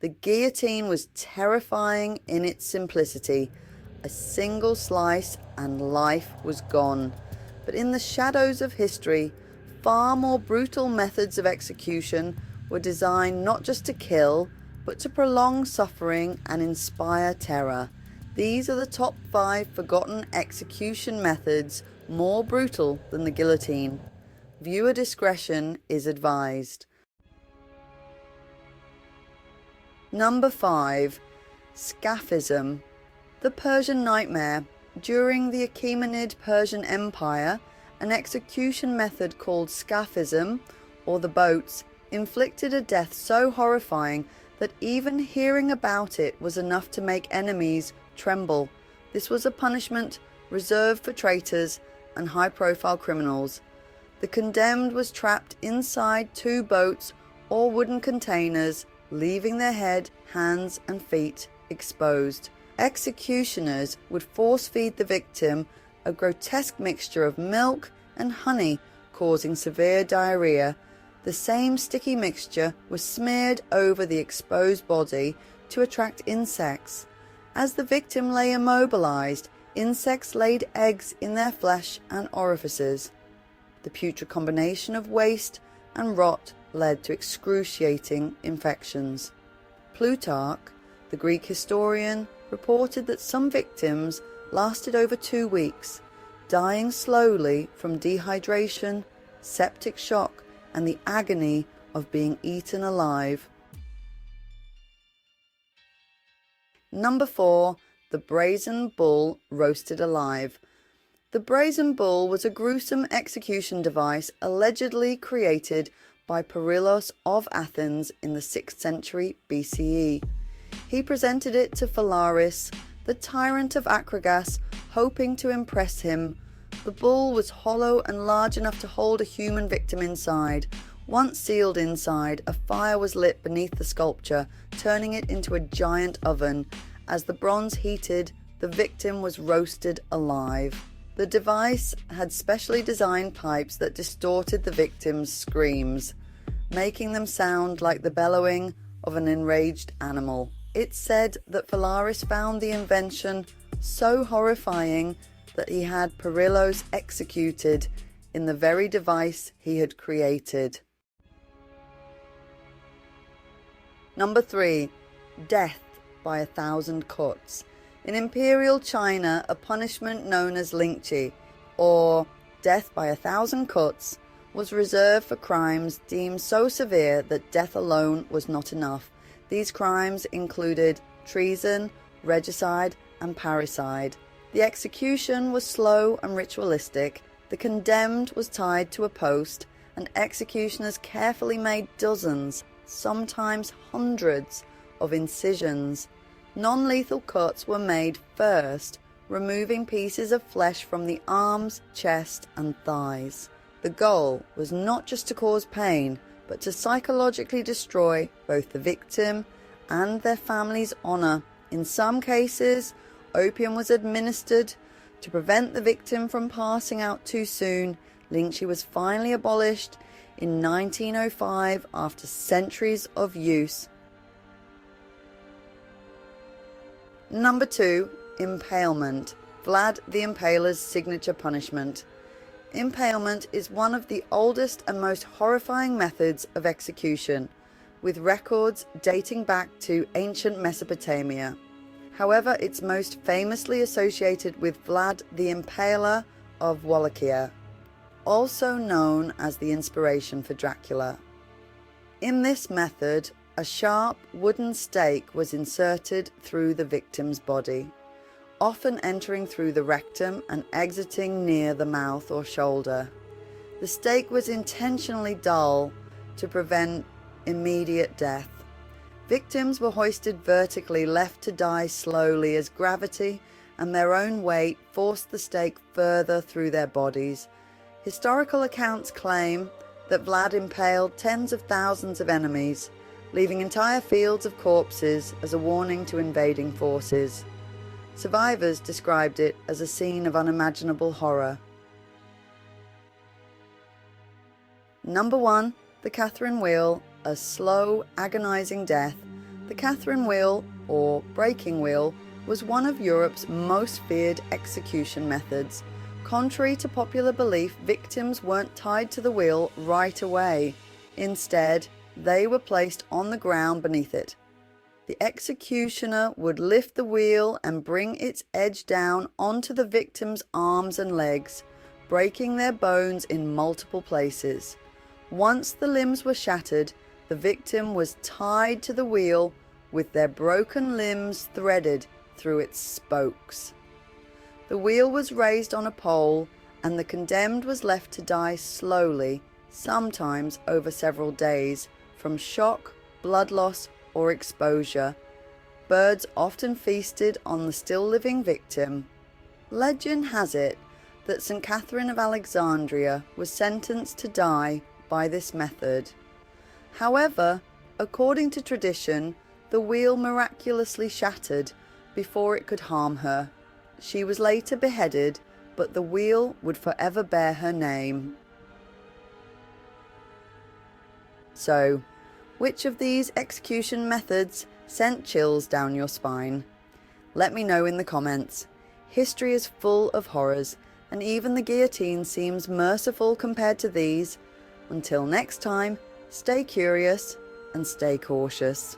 The guillotine was terrifying in its simplicity. A single slice and life was gone. But in the shadows of history, far more brutal methods of execution were designed not just to kill, but to prolong suffering and inspire terror. These are the top 5 forgotten execution methods more brutal than the guillotine. Viewer discretion is advised. Number 5. Scaphism. The Persian Nightmare. During the Achaemenid Persian Empire, an execution method called scaphism, or the boats, inflicted a death so horrifying that even hearing about it was enough to make enemies tremble. This was a punishment reserved for traitors and high-profile criminals. The condemned was trapped inside 2 boats or wooden containers, leaving their head, hands and feet exposed. Executioners would force-feed the victim a grotesque mixture of milk and honey, causing severe diarrhea. The same sticky mixture was smeared over the exposed body to attract insects. As the victim lay immobilized, insects laid eggs in their flesh and orifices. The putrid combination of waste and rot led to excruciating infections. Plutarch, the Greek historian, reported that some victims lasted over 2 weeks, dying slowly from dehydration, septic shock, and the agony of being eaten alive. Number 4. The brazen bull roasted alive. The brazen bull was a gruesome execution device allegedly created by Perillus of Athens in the 6th century BCE. He presented it to Phalaris, the tyrant of Acragas, hoping to impress him. The bull was hollow and large enough to hold a human victim inside. Once sealed inside, a fire was lit beneath the sculpture, turning it into a giant oven. As the bronze heated, the victim was roasted alive. The device had specially designed pipes that distorted the victim's screams, making them sound like the bellowing of an enraged animal. It's said that Phalaris found the invention so horrifying that he had Perillus executed in the very device he had created. Number 3. Death by 1,000 cuts. In Imperial China, a punishment known as Lingchi, or death by 1,000 cuts, was reserved for crimes deemed so severe that death alone was not enough. These crimes included treason, regicide, and parricide. The execution was slow and ritualistic. The condemned was tied to a post, and executioners carefully made dozens, sometimes hundreds, of incisions. Non-lethal cuts were made first, removing pieces of flesh from the arms, chest, and thighs. The goal was not just to cause pain, but to psychologically destroy both the victim and their family's honor. In some cases, opium was administered to prevent the victim from passing out too soon. Lingchi was finally abolished in 1905 after centuries of use. Number 2. Impalement. Vlad the Impaler's signature punishment. Impalement is one of the oldest and most horrifying methods of execution, with records dating back to ancient Mesopotamia. However, it's most famously associated with Vlad the Impaler of Wallachia, also known as the inspiration for Dracula. In this method, a sharp wooden stake was inserted through the victim's body, often entering through the rectum and exiting near the mouth or shoulder. The stake was intentionally dull to prevent immediate death. Victims were hoisted vertically, left to die slowly as gravity and their own weight forced the stake further through their bodies. Historical accounts claim that Vlad impaled tens of thousands of enemies, leaving entire fields of corpses as a warning to invading forces. Survivors described it as a scene of unimaginable horror. Number 1. The Catherine Wheel, a slow, agonizing death. The Catherine wheel, or breaking wheel, was one of Europe's most feared execution methods. Contrary to popular belief, victims weren't tied to the wheel right away. Instead, they were placed on the ground beneath it. The executioner would lift the wheel and bring its edge down onto the victim's arms and legs, breaking their bones in multiple places. Once the limbs were shattered, the victim was tied to the wheel with their broken limbs threaded through its spokes. The wheel was raised on a pole, and the condemned was left to die slowly, sometimes over several days, from shock, blood loss, or exposure. Birds often feasted on the still living victim. Legend has it that St. Catherine of Alexandria was sentenced to die by this method. However, according to tradition, the wheel miraculously shattered before it could harm her. She was later beheaded, but the wheel would forever bear her name. So, which of these execution methods sent chills down your spine? Let me know in the comments. History is full of horrors, and even the guillotine seems merciful compared to these. Until next time, stay curious and stay cautious.